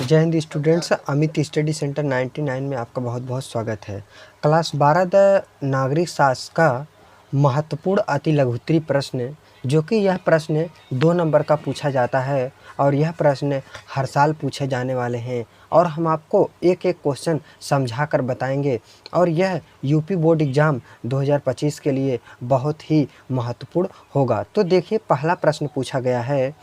जय Hind students, Amit study centre 99 में आपका बहुत बहुत स्वागत है। क्लास 12 द नागरिक शास्त्र का महत्वपूर्ण अति लघुत्तरीय प्रश्न, जो कि यह प्रश्न 2 नंबर का पूछा जाता है और यह प्रश्न हर साल पूछे जाने वाले हैं और हम आपको एक एक क्वेश्चन समझा कर बताएंगे और यह यूपी बोर्ड एग्ज़ाम 2025 के लिए बहुत ही महत्वपूर्ण होगा। तो देखिए, पहला प्रश्न पूछा गया है।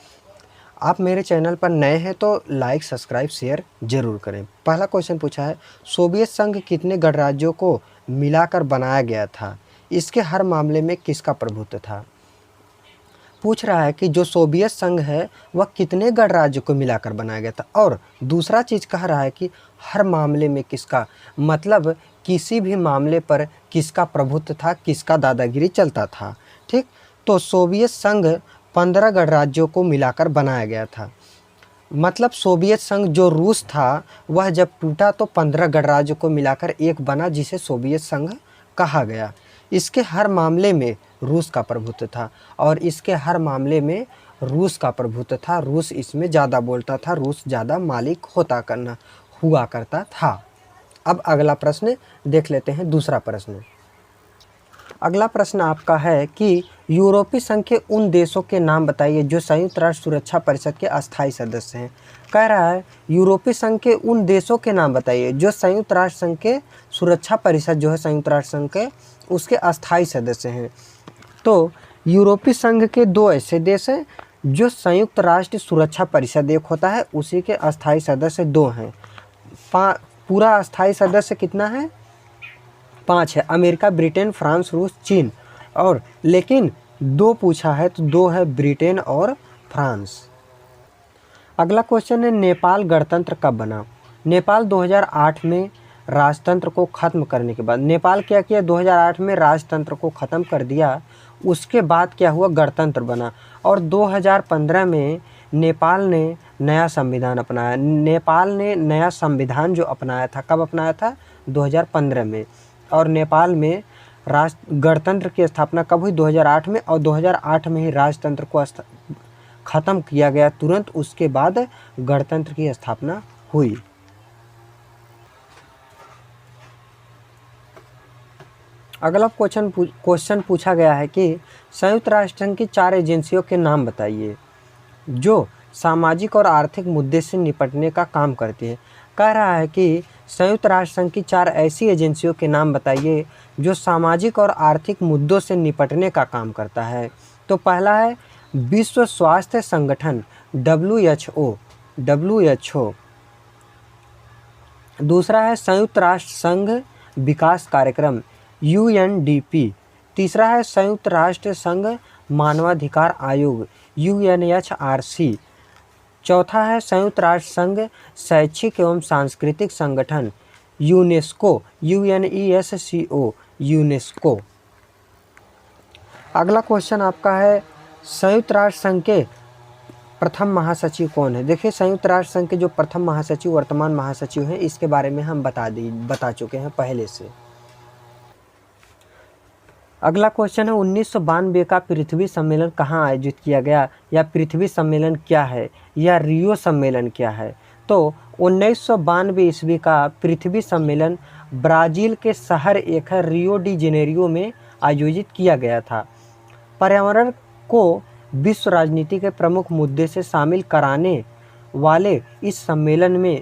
आप मेरे चैनल पर नए हैं तो लाइक सब्सक्राइब शेयर जरूर करें। पहला क्वेश्चन पूछा है, सोवियत संघ कितने गणराज्यों को मिलाकर बनाया गया था? इसके हर मामले में किसका प्रभुत्व था? पूछ रहा है कि जो सोवियत संघ है वह कितने गणराज्यों को मिलाकर बनाया गया था। और दूसरा चीज़ कह रहा है कि हर मामले में किसका, मतलब किसी भी मामले पर किसका प्रभुत्व था, किसका दादागिरी चलता था। ठीक, तो सोवियत संघ 15 गणराज्यों को मिलाकर बनाया गया था। मतलब सोवियत संघ जो रूस था वह जब टूटा तो 15 गणराज्यों को मिलाकर एक बना, जिसे सोवियत संघ कहा गया। इसके हर मामले में रूस का प्रभुत्व था और इसके हर मामले में रूस का प्रभुत्व था। रूस इसमें ज़्यादा बोलता था, रूस ज़्यादा मालिक हुआ करता था। अब अगला प्रश्न देख लेते हैं। दूसरा प्रश्न, अगला प्रश्न आपका है कि यूरोपीय संघ के उन देशों के नाम बताइए जो संयुक्त राष्ट्र सुरक्षा परिषद के अस्थायी सदस्य हैं। कह रहा है यूरोपीय संघ के उन देशों के नाम बताइए जो संयुक्त राष्ट्र संघ के सुरक्षा परिषद जो है संयुक्त राष्ट्र संघ के, उसके अस्थायी सदस्य हैं। तो यूरोपीय संघ के 2 ऐसे देश हैं जो संयुक्त राष्ट्र सुरक्षा परिषद एक होता है, उसी के अस्थायी सदस्य 2 हैं। पूरा अस्थायी सदस्य कितना है? 5 है। अमेरिका, ब्रिटेन, फ्रांस, रूस, चीन। और लेकिन 2 पूछा है तो 2 है ब्रिटेन और फ्रांस। अगला क्वेश्चन है, नेपाल गणतंत्र कब बना? नेपाल 2008 में राजतंत्र को ख़त्म करने के बाद, नेपाल क्या किया, 2008 में राजतंत्र को ख़त्म कर दिया। उसके बाद क्या हुआ, गणतंत्र बना। और 2015 में नेपाल ने नया संविधान अपनाया। नेपाल ने नया संविधान जो अपनाया था, कब अपनाया था? 2015 में। और नेपाल में गणतंत्र की स्थापना कब हुई? 2008 में। और 2008 में ही राजतंत्र को ख़त्म किया गया, तुरंत उसके बाद गणतंत्र की स्थापना हुई। अगला क्वेश्चन पूछा गया है कि संयुक्त राष्ट्र संघ की 4 एजेंसियों के नाम बताइए जो सामाजिक और आर्थिक मुद्दे से निपटने का काम करती है। कह रहा है कि संयुक्त राष्ट्र संघ की 4 ऐसी एजेंसियों के नाम बताइए जो सामाजिक और आर्थिक मुद्दों से निपटने का काम करता है। तो पहला है विश्व स्वास्थ्य संगठन WHO। दूसरा है संयुक्त राष्ट्र संघ विकास कार्यक्रम UNDP। तीसरा है संयुक्त राष्ट्र संघ मानवाधिकार आयोग UNHRC। चौथा है संयुक्त राष्ट्र संघ शैक्षिक एवं सांस्कृतिक संगठन UNESCO UNESCO। अगला क्वेश्चन आपका है, संयुक्त राष्ट्र संघ के प्रथम महासचिव कौन है? देखिए, संयुक्त राष्ट्र संघ के जो प्रथम महासचिव, वर्तमान महासचिव हैं, इसके बारे में हम बता चुके हैं पहले से। अगला क्वेश्चन है, 1992 का पृथ्वी सम्मेलन कहाँ आयोजित किया गया, या पृथ्वी सम्मेलन क्या है, या रियो सम्मेलन क्या है? तो 1992 ईस्वी का पृथ्वी सम्मेलन ब्राज़ील के शहर एक है रियो डी जेनेरियो में आयोजित किया गया था। पर्यावरण को विश्व राजनीति के प्रमुख मुद्दे से शामिल कराने वाले इस सम्मेलन में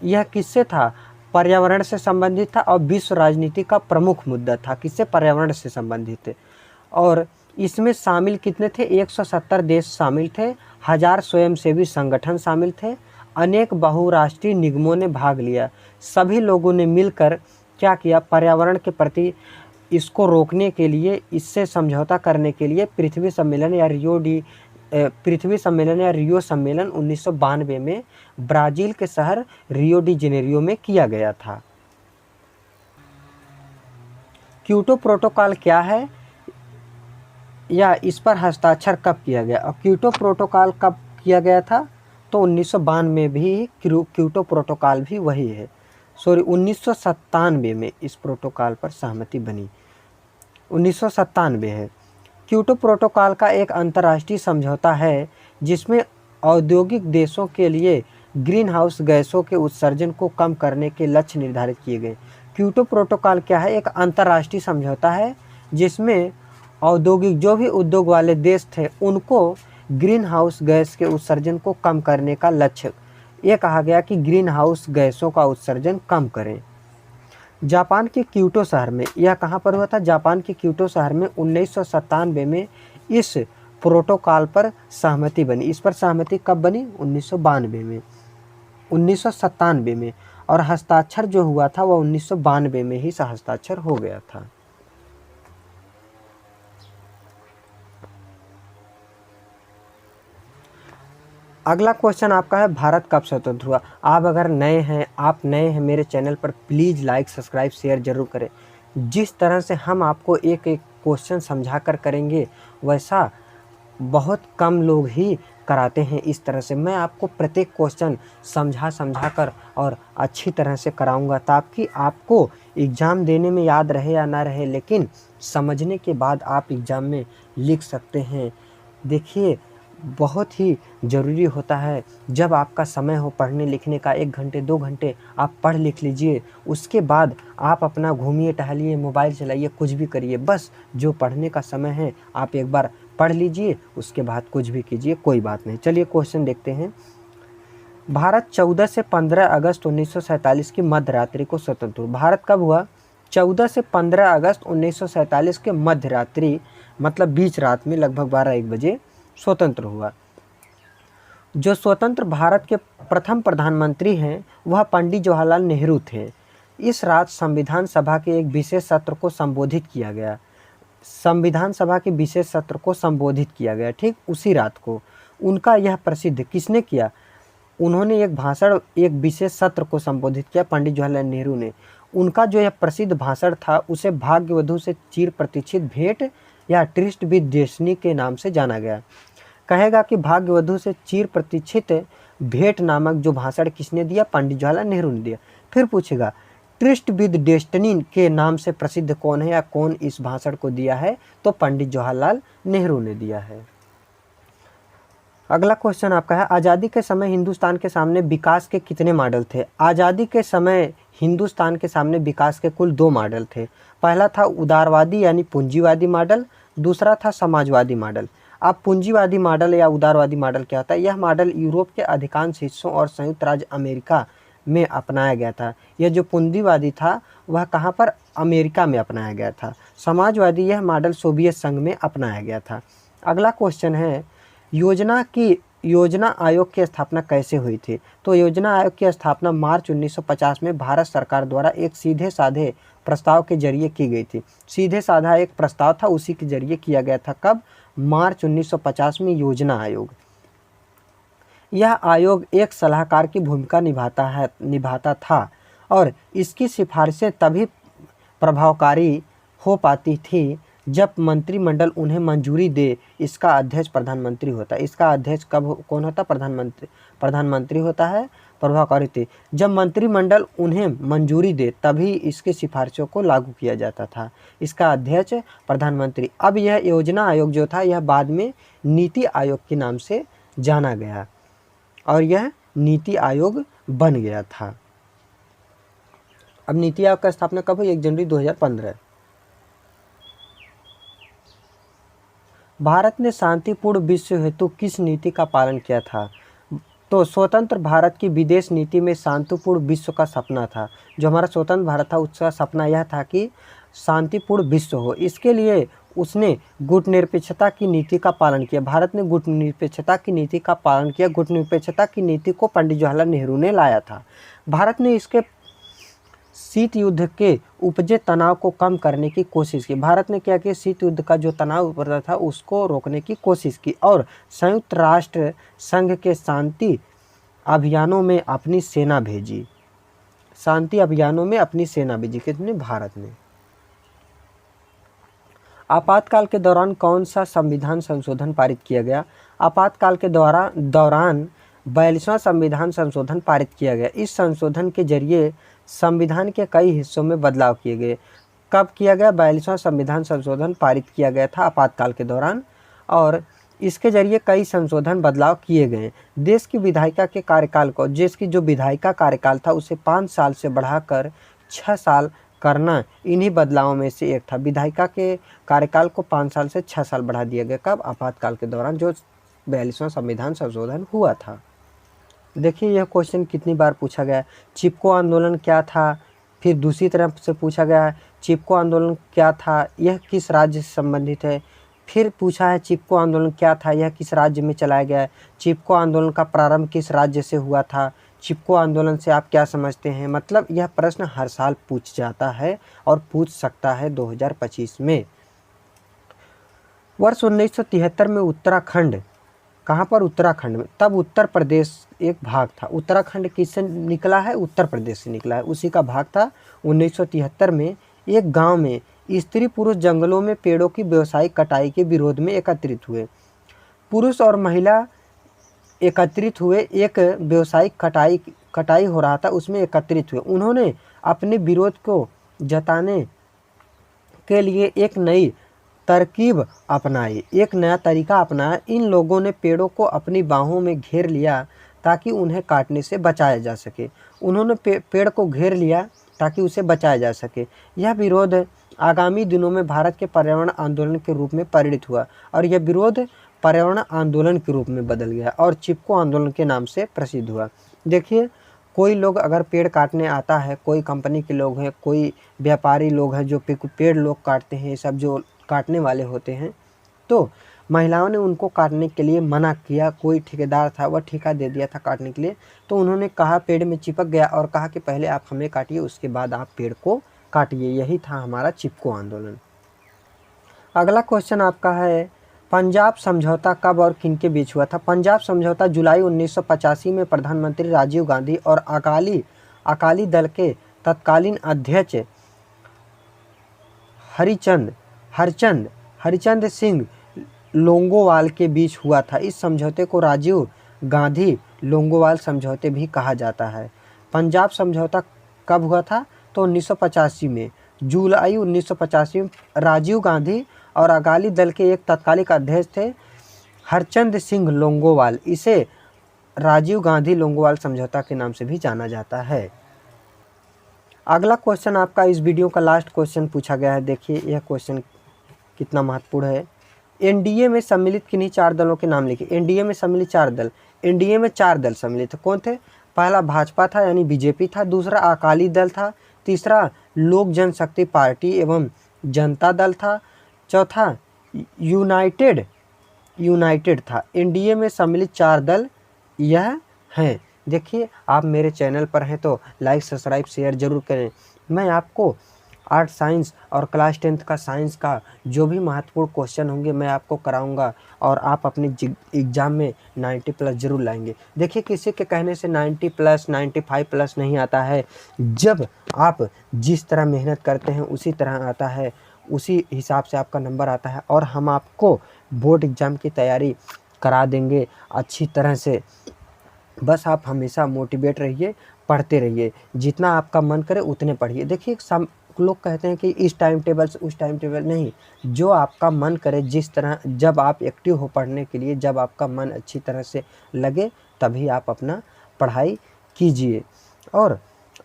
यह किससे था? पर्यावरण से संबंधित था और विश्व राजनीति का प्रमुख मुद्दा था। किससे? पर्यावरण से संबंधित थे। और इसमें शामिल कितने थे? 170 देश शामिल थे, 1000 स्वयंसेवी संगठन शामिल थे, अनेक बहुराष्ट्रीय निगमों ने भाग लिया। सभी लोगों ने मिलकर क्या किया? पर्यावरण के प्रति इसको रोकने के लिए, इससे समझौता करने के लिए पृथ्वी सम्मेलन या रियो सम्मेलन 1992 में ब्राज़ील के शहर रियो डी जेनेरियो में किया गया था। क्योटो प्रोटोकॉल क्या है, या इस पर हस्ताक्षर कब किया गया? और क्योटो प्रोटोकॉल कब किया गया था? तो 1992 में भी क्योटो प्रोटोकॉल भी वही है। 1997 में इस प्रोटोकॉल पर सहमति बनी, 1997 है। क्योटो प्रोटोकॉल का एक अंतर्राष्ट्रीय समझौता है जिसमें औद्योगिक देशों के लिए ग्रीन हाउस गैसों के उत्सर्जन को कम करने के लक्ष्य निर्धारित किए गए। क्योटो प्रोटोकॉल क्या है? एक अंतर्राष्ट्रीय समझौता है जिसमें औद्योगिक जो भी उद्योग वाले देश थे उनको ग्रीन हाउस गैस के उत्सर्जन को कम करने का लक्ष्य, ये कहा गया कि ग्रीन हाउस गैसों का उत्सर्जन कम करें। जापान के क्योटो शहर में, यह कहाँ पर हुआ था? जापान के क्योटो शहर में 1997 में इस प्रोटोकॉल पर सहमति बनी। इस पर सहमति कब बनी? 1992 में, 1997 में, और हस्ताक्षर जो हुआ था वह 1992 में ही हस्ताक्षर हो गया था। अगला क्वेश्चन आपका है, भारत कब स्वतंत्र हुआ? आप अगर आप नए हैं मेरे चैनल पर, प्लीज़ लाइक सब्सक्राइब शेयर जरूर करें। जिस तरह से हम आपको एक एक क्वेश्चन समझा कर करेंगे वैसा बहुत कम लोग ही कराते हैं। इस तरह से मैं आपको प्रत्येक क्वेश्चन समझा कर और अच्छी तरह से कराऊंगा ताकि आपको एग्ज़ाम देने में याद रहे या ना रहे, लेकिन समझने के बाद आप एग्ज़ाम में लिख सकते हैं। देखिए, बहुत ही ज़रूरी होता है जब आपका समय हो पढ़ने लिखने का, 1 घंटे 2 घंटे आप पढ़ लिख लीजिए, उसके बाद आप अपना घूमिए टहलिए, मोबाइल चलाइए, कुछ भी करिए, बस जो पढ़ने का समय है आप एक बार पढ़ लीजिए, उसके बाद कुछ भी कीजिए, कोई बात नहीं। चलिए क्वेश्चन देखते हैं। भारत 14 से 15 अगस्त 1947 की मध्य रात्रि को स्वतंत्र हुआ। भारत कब हुआ? 14 से 15 अगस्त 1947 के मध्य रात्रि, मतलब बीच रात में लगभग 12-1 बजे स्वतंत्र हुआ। जो स्वतंत्र भारत के प्रथम प्रधानमंत्री हैं वह पंडित जवाहरलाल नेहरू थे। इस रात संविधान सभा के एक विशेष सत्र को संबोधित किया गया। संविधान सभा के विशेष सत्र को संबोधित किया गया, ठीक उसी रात को। उनका यह प्रसिद्ध किसने किया? उन्होंने एक भाषण, एक विशेष सत्र को संबोधित किया, पंडित जवाहरलाल नेहरू ने। उनका जो यह प्रसिद्ध भाषण था उसे भाग्यवधु से चिर प्रतीक्षित भेंट या ट्रिस्ट विद डेस्टिनी के नाम से जाना गया। कहेगा कि भाग्यवधु से चिर प्रतीक्षित भेंट नामक जो भाषण किसने दिया? पंडित जवाहरलाल नेहरू ने दिया। फिर पूछेगा ट्रिस्ट विद डेस्टिनी के नाम से प्रसिद्ध कौन है या कौन इस भाषण को दिया है? तो पंडित जवाहरलाल नेहरू ने दिया है। अगला क्वेश्चन आपका है, आज़ादी के समय हिंदुस्तान के सामने विकास के कितने मॉडल थे? आज़ादी के समय हिंदुस्तान के सामने विकास के कुल 2 मॉडल थे। पहला था उदारवादी यानी पूंजीवादी मॉडल, दूसरा था समाजवादी मॉडल। अब पूंजीवादी मॉडल या उदारवादी मॉडल क्या होता है? यह मॉडल यूरोप के अधिकांश हिस्सों और संयुक्त राज्य अमेरिका में अपनाया गया था। यह जो पूंजीवादी था वह कहाँ पर? अमेरिका में अपनाया गया था। समाजवादी, यह मॉडल सोवियत संघ में अपनाया गया था। अगला क्वेश्चन है, योजना आयोग की स्थापना कैसे हुई थी? तो योजना आयोग की स्थापना मार्च 1950 में भारत सरकार द्वारा एक सीधे साधे प्रस्ताव के जरिए की गई थी। सीधे साधा एक प्रस्ताव था, उसी के जरिए किया गया था। कब? मार्च 1950 में योजना आयोग। यह आयोग एक सलाहकार की भूमिका निभाता था और इसकी सिफारिशें तभी प्रभावकारी हो पाती थी जब मंत्रिमंडल उन्हें मंजूरी दे। इसका अध्यक्ष प्रधानमंत्री होता है। इसका अध्यक्ष कौन होता? प्रधानमंत्री होता है। प्रभावकारी थी जब मंत्रिमंडल उन्हें मंजूरी दे, तभी इसकी सिफारिशों को लागू किया जाता था। इसका अध्यक्ष प्रधानमंत्री। अब यह योजना आयोग जो था यह बाद में नीति आयोग के नाम से जाना गया और यह नीति आयोग बन गया था। अब नीति आयोग का स्थापना कब हुई? 1 जनवरी 2015। भारत ने शांतिपूर्ण विश्व हेतु किस नीति का पालन किया था? तो स्वतंत्र भारत की विदेश नीति में शांतिपूर्ण विश्व का सपना था। जो हमारा स्वतंत्र भारत था उसका सपना यह था कि शांतिपूर्ण विश्व हो। इसके लिए उसने गुटनिरपेक्षता की नीति का पालन किया। भारत ने गुटनिरपेक्षता की नीति का पालन किया। गुटनिरपेक्षता की नीति को पंडित जवाहरलाल नेहरू ने लाया था। भारत ने इसके शीत युद्ध के उपजे तनाव को कम करने की कोशिश की। भारत ने क्या किया? शीत युद्ध का जो तनाव उपजा था उसको रोकने की कोशिश की और संयुक्त राष्ट्र संघ के शांति अभियानों में अपनी सेना भेजी। शांति अभियानों में अपनी सेना भेजी किसने? भारत ने। आपातकाल के दौरान कौन सा संविधान संशोधन पारित किया गया? आपातकाल के दौरान 42वां संविधान संशोधन पारित किया गया। इस संशोधन के जरिए संविधान के कई हिस्सों में बदलाव किए गए। कब किया गया? 42वां संविधान संशोधन पारित किया गया था आपातकाल के दौरान और इसके जरिए कई संशोधन बदलाव किए गए। देश की विधायिका के कार्यकाल को, देश की जो विधायिका कार्यकाल था उसे 5 साल से बढ़ाकर 6 साल करना इन्हीं बदलावों में से एक था। विधायिका के कार्यकाल को 5 साल से 6 साल बढ़ा दिया गया। कब? आपातकाल के दौरान, जो 42वां संविधान संशोधन हुआ था। देखिए यह क्वेश्चन कितनी बार पूछा गया है। चिपको आंदोलन क्या था? फिर दूसरी तरफ से पूछा गया है चिपको आंदोलन क्या था, यह किस राज्य से संबंधित है। फिर पूछा है चिपको आंदोलन क्या था, यह किस राज्य में चलाया गया है। चिपको आंदोलन का प्रारंभ किस राज्य से हुआ था। चिपको आंदोलन से आप क्या समझते हैं। मतलब यह प्रश्न हर साल पूछ जाता है और पूछ सकता है 2025 में। वर्ष 1973 में उत्तराखंड, कहाँ पर? उत्तराखंड में। तब उत्तर प्रदेश एक भाग था। उत्तराखंड किससे निकला है? उत्तर प्रदेश से निकला है, उसी का भाग था। 1973 में एक गांव में स्त्री पुरुष जंगलों में पेड़ों की व्यावसायिक कटाई के विरोध में एकत्रित हुए। पुरुष और महिला एकत्रित हुए, एक व्यावसायिक कटाई हो रहा था, उसमें एकत्रित हुए। उन्होंने अपने विरोध को जताने के लिए एक नई तरकीब अपनाई, एक नया तरीका अपनाया। इन लोगों ने पेड़ों को अपनी बाहों में घेर लिया ताकि उन्हें काटने से बचाया जा सके। उन्होंने पेड़ को घेर लिया ताकि उसे बचाया जा सके। यह विरोध आगामी दिनों में भारत के पर्यावरण आंदोलन के रूप में परिणित हुआ और यह विरोध पर्यावरण आंदोलन के रूप में बदल गया और चिपको आंदोलन के नाम से प्रसिद्ध हुआ। देखिए कोई लोग अगर पेड़ काटने आता है, कोई कंपनी के लोग हैं, कोई व्यापारी लोग हैं जो पेड़ लोग काटते हैं, सब जो काटने वाले होते हैं, तो महिलाओं ने उनको काटने के लिए मना किया। कोई ठेकेदार था, वह ठेका दे दिया था काटने के लिए, तो उन्होंने कहा, पेड़ में चिपक गया और कहा कि पहले आप हमें काटिए, उसके बाद आप पेड़ को काटिए। यही था हमारा चिपको आंदोलन। अगला क्वेश्चन आपका है, पंजाब समझौता कब और किनके बीच हुआ था। पंजाब समझौता जुलाई 1985 में प्रधानमंत्री राजीव गांधी और अकाली दल के तत्कालीन अध्यक्ष हरिचंद सिंह लोंगोवाल के बीच हुआ था। इस समझौते को राजीव गांधी लोंगोवाल समझौते भी कहा जाता है। पंजाब समझौता कब हुआ था? तो 1985 में, जुलाई 1985 में। राजीव गांधी और अकाली दल के एक तत्कालीन अध्यक्ष थे हरचंद सिंह लोंगोवाल। इसे राजीव गांधी लोंगोवाल समझौता के नाम से भी जाना जाता है। अगला क्वेश्चन आपका इस वीडियो का लास्ट क्वेश्चन पूछा गया है। देखिए यह क्वेश्चन कितना महत्वपूर्ण है। एनडीए में सम्मिलित किन्हीं 4 दलों के नाम लिखिए। एनडीए में सम्मिलित 4 दल। एनडीए में 4 दल सम्मिलित थे। कौन थे? पहला भाजपा था यानी बीजेपी था, दूसरा अकाली दल था, तीसरा लोक जनशक्ति पार्टी एवं जनता दल था, चौथा यूनाइटेड था। एनडीए में सम्मिलित 4 दल यह हैं। देखिए आप मेरे चैनल पर हैं तो लाइक सब्सक्राइब शेयर जरूर करें। मैं आपको आर्ट साइंस और क्लास 10th का साइंस का जो भी महत्वपूर्ण क्वेश्चन होंगे मैं आपको कराऊंगा और आप अपने एग्ज़ाम में 90+ जरूर लाएंगे। देखिए किसी के कहने से 90+, 95+ नहीं आता है। जब आप जिस तरह मेहनत करते हैं उसी तरह आता है, उसी हिसाब से आपका नंबर आता है और हम आपको बोर्ड एग्ज़ाम की तैयारी करा देंगे अच्छी तरह से। बस आप हमेशा मोटिवेट रहिए, पढ़ते रहिए, जितना आपका मन करे उतने पढ़िए। देखिए सब लोग कहते हैं कि इस टाइम टेबल से उस टाइम टेबल नहीं, जो आपका मन करे, जिस तरह जब आप एक्टिव हो पढ़ने के लिए, जब आपका मन अच्छी तरह से लगे तभी आप अपना पढ़ाई कीजिए। और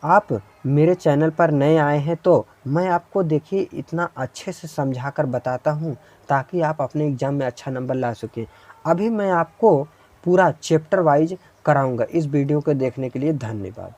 आप मेरे चैनल पर नए आए हैं तो मैं आपको देखिए इतना अच्छे से समझा कर बताता हूँ ताकि आप अपने एग्ज़ाम में अच्छा नंबर ला सकें। अभी मैं आपको पूरा चैप्टर वाइज कराऊंगा। इस वीडियो को देखने के लिए धन्यवाद।